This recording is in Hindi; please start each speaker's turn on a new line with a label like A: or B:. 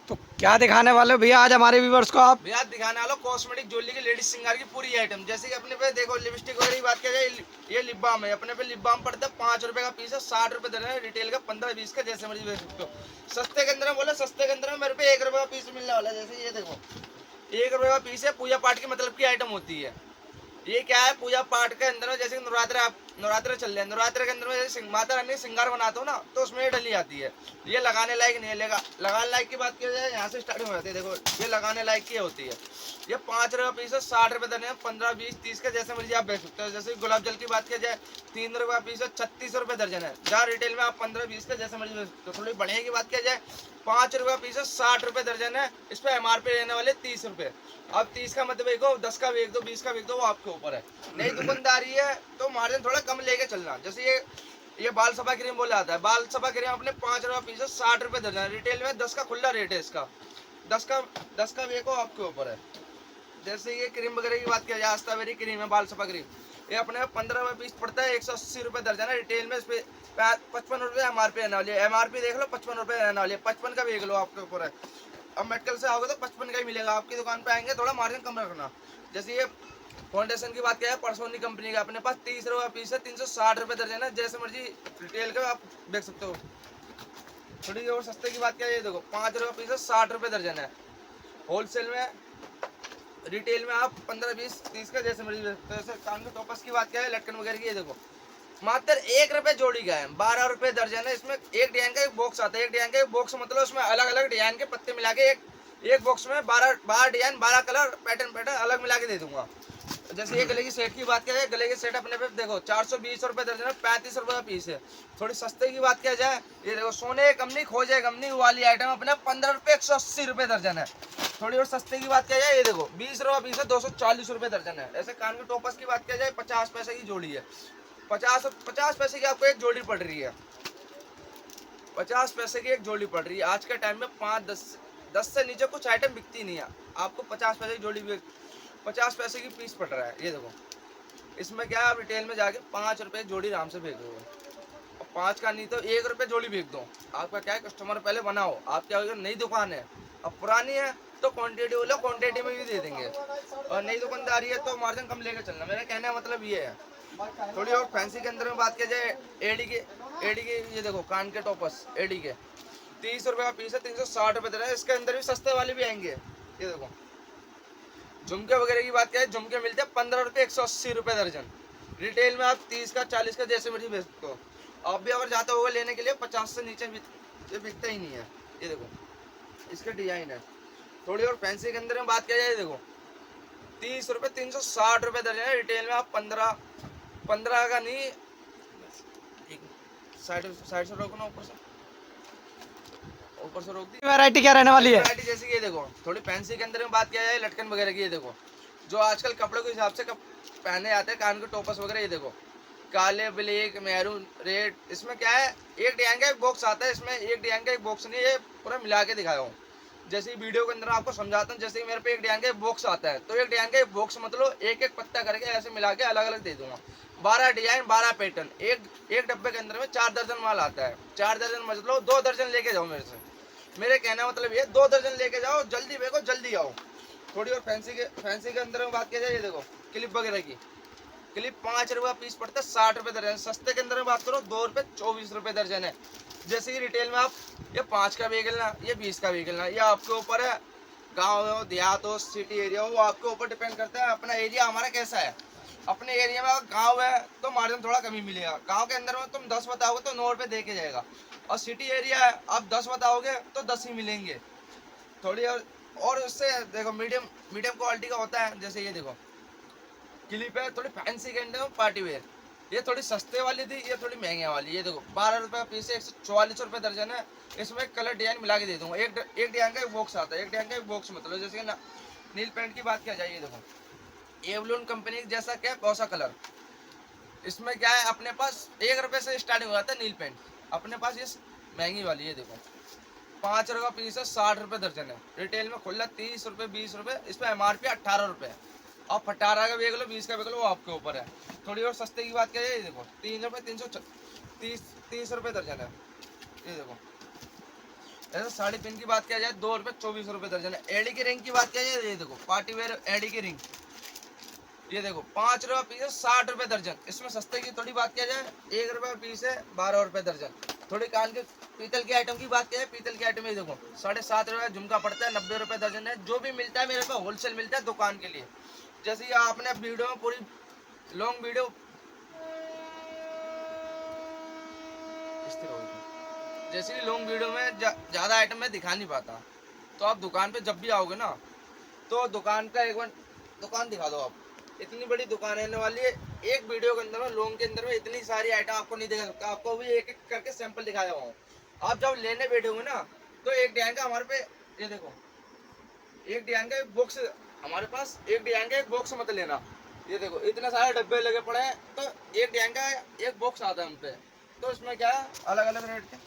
A: तो क्या दिखाने वाले हो भैया आज हमारे व्यूवर्स को आप?
B: भैया दिखाने वाला कॉस्मेटिक ज्वेलरी की लेडीज श्रृंगार की पूरी आइटम। जैसे कि अपने पे देखो लिपस्टिक वगैरह की बात किया जाए, ये लिप बाम है। अपने पे लिप बाम पड़ता है 5 रुपए का पीस है, 60 रुपए दर है। रिटेल का 15-20 का, जैसे मर्जी बेच सकते हो। सस्ते के अंदर में बोले, सस्ते के अंदर में मेरे पे 1 रुपए का पीस मिलने वाला है। जैसे ये देखो 1 रुपए का पीस है, पूजा पाठ की मतलब की आइटम होती है। ये क्या है, पूजा पाठ के अंदर में जैसे नवरात्र, आप नवरात्र चल रहे हैं, नवरात्र के अंदर में जैसे माता रानी श्रृंगार बनाते हो ना, तो उसमें ये डली आती है। ये लगाने लायक नहीं है। लगाने लायक की बात की जाए, यहाँ से स्टार्टिंग हो जाती है। देखो ये लगाने लायक की होती है। ये 5 रुपए पीस है, 60 रुपए देने हैं, 15-20-30 का, जैसे मर्जी आप बेच सकते हो। जैसे गुलाब जल की बात की जाए, 3 रुपए पीस है, 36 रुपए दर्जन है। जहाँ रिटेल में आप 15-20 का जैसे मर्जी बेच सकते हो। थोड़ी बढ़िया की बात की जाए, 5 रुपए पीस है, 60 रुपए दर्जन है। इस पर MRP रहने वाले 30 रुपए। अब 30 का मत बेचो, 10 का बेच दो, 20 का बेच दो, वो आपके ऊपर है। नई दुकानदारी है तो मार्जिन थोड़ा कम लेके चलना। जैसे ये बाल सफा क्रीम बोला जाता है, बाल सफा क्रीम अपने 5 रुपए पीस है, 60 रुपए दर्जन। रिटेल में 10 का खुला रेट है इसका। 10 का बेचो, आपके ऊपर है। जैसे ये क्रीम वगैरह की बात किया जाए, आस्तावेरी क्रीम है, बाल सफा क्रीम, ये अपने 15 रुपए पीस पड़ता है, 180 रुपए दर्जन है। रिटेल में इस पे 55 रुपए MRP रहने वाली है। MRP देख लो 55 रुपए रहने वाली है, 55 का बेच लो, आपके ऊपर है। अब मेडिकल से आओगे तो 55 का ही मिलेगा। आपकी दुकान पे आएंगे थोड़ा मार्जिन कम रखना। जैसे ये फाउंडेशन की बात किया है, परसोनी कंपनी का, अपने पास 30 रुपए पीस है, 360 रुपए दर्जन है। जैसे मर्जी रिटेल का आप देख सकते हो। थोड़ी और सस्ते की बात किया जाए, देखो 5 रुपए पीस है, 60 रुपए दर्जन है। होलसेल में, रिटेल में आप 15-20-30 का जैसे मर्जी देख सकते हो। जैसे कान के टॉपर्स की बात किया है, लटकन वगैरह की, ये देखो मात्र 1 रुपए जोड़ी का है, 12 रुपए दर्जन है। इसमें एक डिजाइन का एक बॉक्स आता है। एक डिजाइन का एक बॉक्स मतलब उसमें अलग अलग डिजाइन के पत्ते मिला के एक बॉक्स में 12 डिजाइन, 12 कलर, पैटर्न अलग मिला के दे दूंगा। जैसे ये गले की सेट की बात किया जाए, गले की सेट अपने पे देखो 420 रुपए दर्जन है, 35 रुपए का पीस है। थोड़ी सस्ते की बात किया जाए, ये देखो सोने कंपनी खोजे कंपनी वाली आइटम अपने 15 रुपए 180 रुपए दर्जन है। थोड़ी और सस्ते की बात किया जाए, ये देखो 20 रुपए पीस है, 240 रुपए दर्जन है। ऐसे कान के टॉपर्स की बात किया जाए, 50 पैसे की जोड़ी है। 50 पैसे की आपको एक जोड़ी पड़ रही है। 50 पैसे की एक जोड़ी पड़ रही है। आज के टाइम में 5-10 से नीचे कुछ आइटम बिकती नहीं है। आपको 50 पैसे की जोड़ी, 50 पैसे की पीस पड़ रहा है। ये देखो इसमें क्या है, आप रिटेल में जाके 5 रुपए जोड़ी आराम से बेच दो। 5 का नहीं तो 1 रुपए जोड़ी बेच दो। आपका क्या है, कस्टमर पहले बनाओ। आप क्या होगा, नई दुकान है, अब पुरानी है तो क्वांटिटी बोलो, क्वांटिटी में भी दे देंगे। और नई दुकानदारी है तो मार्जिन कम लेकर चलना। मेरा कहने का मतलब ये है। थोड़ी और फैंसी के अंदर में बात किया जाए, एडी के ये देखो कान के टॉपर्स एडी के 30 रुपए का पीस है, 360 रुपए दे रहा है। इसके अंदर भी सस्ते वाले भी आएंगे। ये देखो झुमके वगैरह की बात करें, झुमके मिलते हैं 15 रुपए 180 रुपए दर्जन। रिटेल में आप 30 का 40 का जैसे मर्जी बेच सकते हो। आप भी अगर जाते होगा लेने के लिए, 50 से नीचे ये बिकता ही नहीं है। ये देखो इसके डिजाइन है। थोड़ी और फैंसी के अंदर में बात किया जाए, देखो 30 रुपए 360 रुपए दर्जन है। रिटेल में आप 15 का नहीं, साइड साइड से रोको ना, ऊपर से रोक दी।
A: वैरायटी क्या रहने वाली है?
B: वैरायटी जैसे कि ये देखो थोड़ी फैंसी के अंदर में बात किया जाए, लटकन वगैरह की, ये देखो जो आजकल कपड़ों के हिसाब से पहने जाते हैं, कान के टोपस वगैरह, ये देखो काले, ब्लैक, मैरून, रेड। इसमें क्या है, एक डिजाइन का एक बॉक्स आता है। इसमें एक डिजाइन का एक बॉक्स नहीं, ये पूरा मिला के दिखाया हूँ। जैसे वीडियो के अंदर आपको समझाता हूँ। जैसे कि मेरे पे एक डिजाइन का एक बॉक्स आता है, तो एक डिजाइन का एक बॉक्स मतलब एक एक पत्ता करके ऐसे मिला के अलग अलग दे दूंगा। 12 डिजाइन, 12 पैटर्न, एक डब्बे के अंदर में 4 दर्जन माल आता है। 4 दर्जन मतलब 2 दर्जन लेके जाओ मेरे से। मेरे कहना मतलब ये 2 दर्जन लेके जाओ, जल्दी बेचो, जल्दी आओ। थोड़ी और फैंसी के अंदर में बात किया जाए, ये देखो क्लिप वगैरह की, क्लिप 5 रुपए पीस पड़ता है, 60 रुपए दर्जन। सस्ते के अंदर में बात करो, 2 रुपए 24 रुपए दर्जन है। जैसे कि रिटेल में आप ये 5 का बेचना, ये 20 का बेचना, ये आपके ऊपर है। गाँव हो, देहात हो, सिटी एरिया हो, वो आपके ऊपर डिपेंड करता है। अपना एरिया हमारा कैसा है। अपने एरिया में अगर गाँव है तो मार्जिन थोड़ा कमी मिलेगा। गाँव के अंदर में तुम 10 बताओगे तो 9 रुपए दे के जाएगा। और सिटी एरिया है, आप 10 बताओगे तो 10 ही मिलेंगे। थोड़ी और उससे देखो मीडियम मीडियम क्वालिटी का होता है। जैसे ये देखो क्लिप है, थोड़ी फैंसी के अंदर पार्टी वेयर, ये थोड़ी सस्ते वाली थी, ये थोड़ी महंगे वाली। ये देखो 12 रुपए का पीस है, 144 रुपए दर्जन है। इसमें कलर डिजाइन मिला के दे दूंगा। एक डिजाइन का एक बॉक्स आता है। एक डिजाइन का एक बॉक्स मतलब जैसे कि नील पेंट की बात किया जाए, ये देखो एवलून कंपनी जैसा क्या कौन सा कलर। इसमें क्या है, अपने पास 1 रुपए से स्टार्टिंग हो जाता है नील पेंट। अपने पास ये महंगी वाली, ये देखो 5 रुपए का पीस है, 60 रुपए दर्जन है। रिटेल में खुला 30 रुपए 20 रुपए। इस पर MRP 18 रुपए। आप 18 का बेच लो, 20 का बेच लो, वो आपके ऊपर है। थोड़ी और सस्ते की बात किया जाए, ये देखो 3 रुपए 330 रुपए दर्जन है। ये देखो ऐसे साड़ी पिन की बात किया जाए 2 रुपये 24 रुपये दर्जन है। एडी की रिंग की बात किया जाए, ये देखो पार्टी वेयर एडी की रिंग, ये देखो 5 रुपये पीस है 60 रुपये दर्जन। इसमें सस्ते की थोड़ी बात किया जाए 1 रुपये पीस है 12 रुपये दर्जन। थोड़ी कान के पीतल की आइटम की बात किया जाए, पीतल की आइटम ये देखो 7.5 रुपये झुमका पड़ता है, 90 रुपये दर्जन है। जो भी मिलता है मेरे पास होलसेल मिलता है दुकान के लिए। जैसे कि आपने वीडियो में पूरी लॉन्ग वीडियो जैसे कि लॉन्ग वीडियो में ज़्यादा आइटम मैं दिखा नहीं पाता, तो आप दुकान पे जब भी आओगे ना तो दुकान का एक बार दुकान दिखा दो। आप इतनी बड़ी दुकान रहने वाली है, एक वीडियो के अंदर में लॉन्ग के अंदर में इतनी सारी आइटम आपको नहीं दिखा सकता। आपको भी एक एक करके सैंपल दिखाया हुआ हूँ। आप जब लेने बैठोगे ना तो एक डिजाइन का हमारे पे ये देखो, एक डिजाइन का एक बॉक्स हमारे पास, एक डिजाइन का एक बॉक्स मत लेना। ये देखो इतने सारे डब्बे लगे पड़े हैं, तो एक डिजाइन का एक बॉक्स आता है उन पे। तो इसमें क्या है अलग अलग रेट के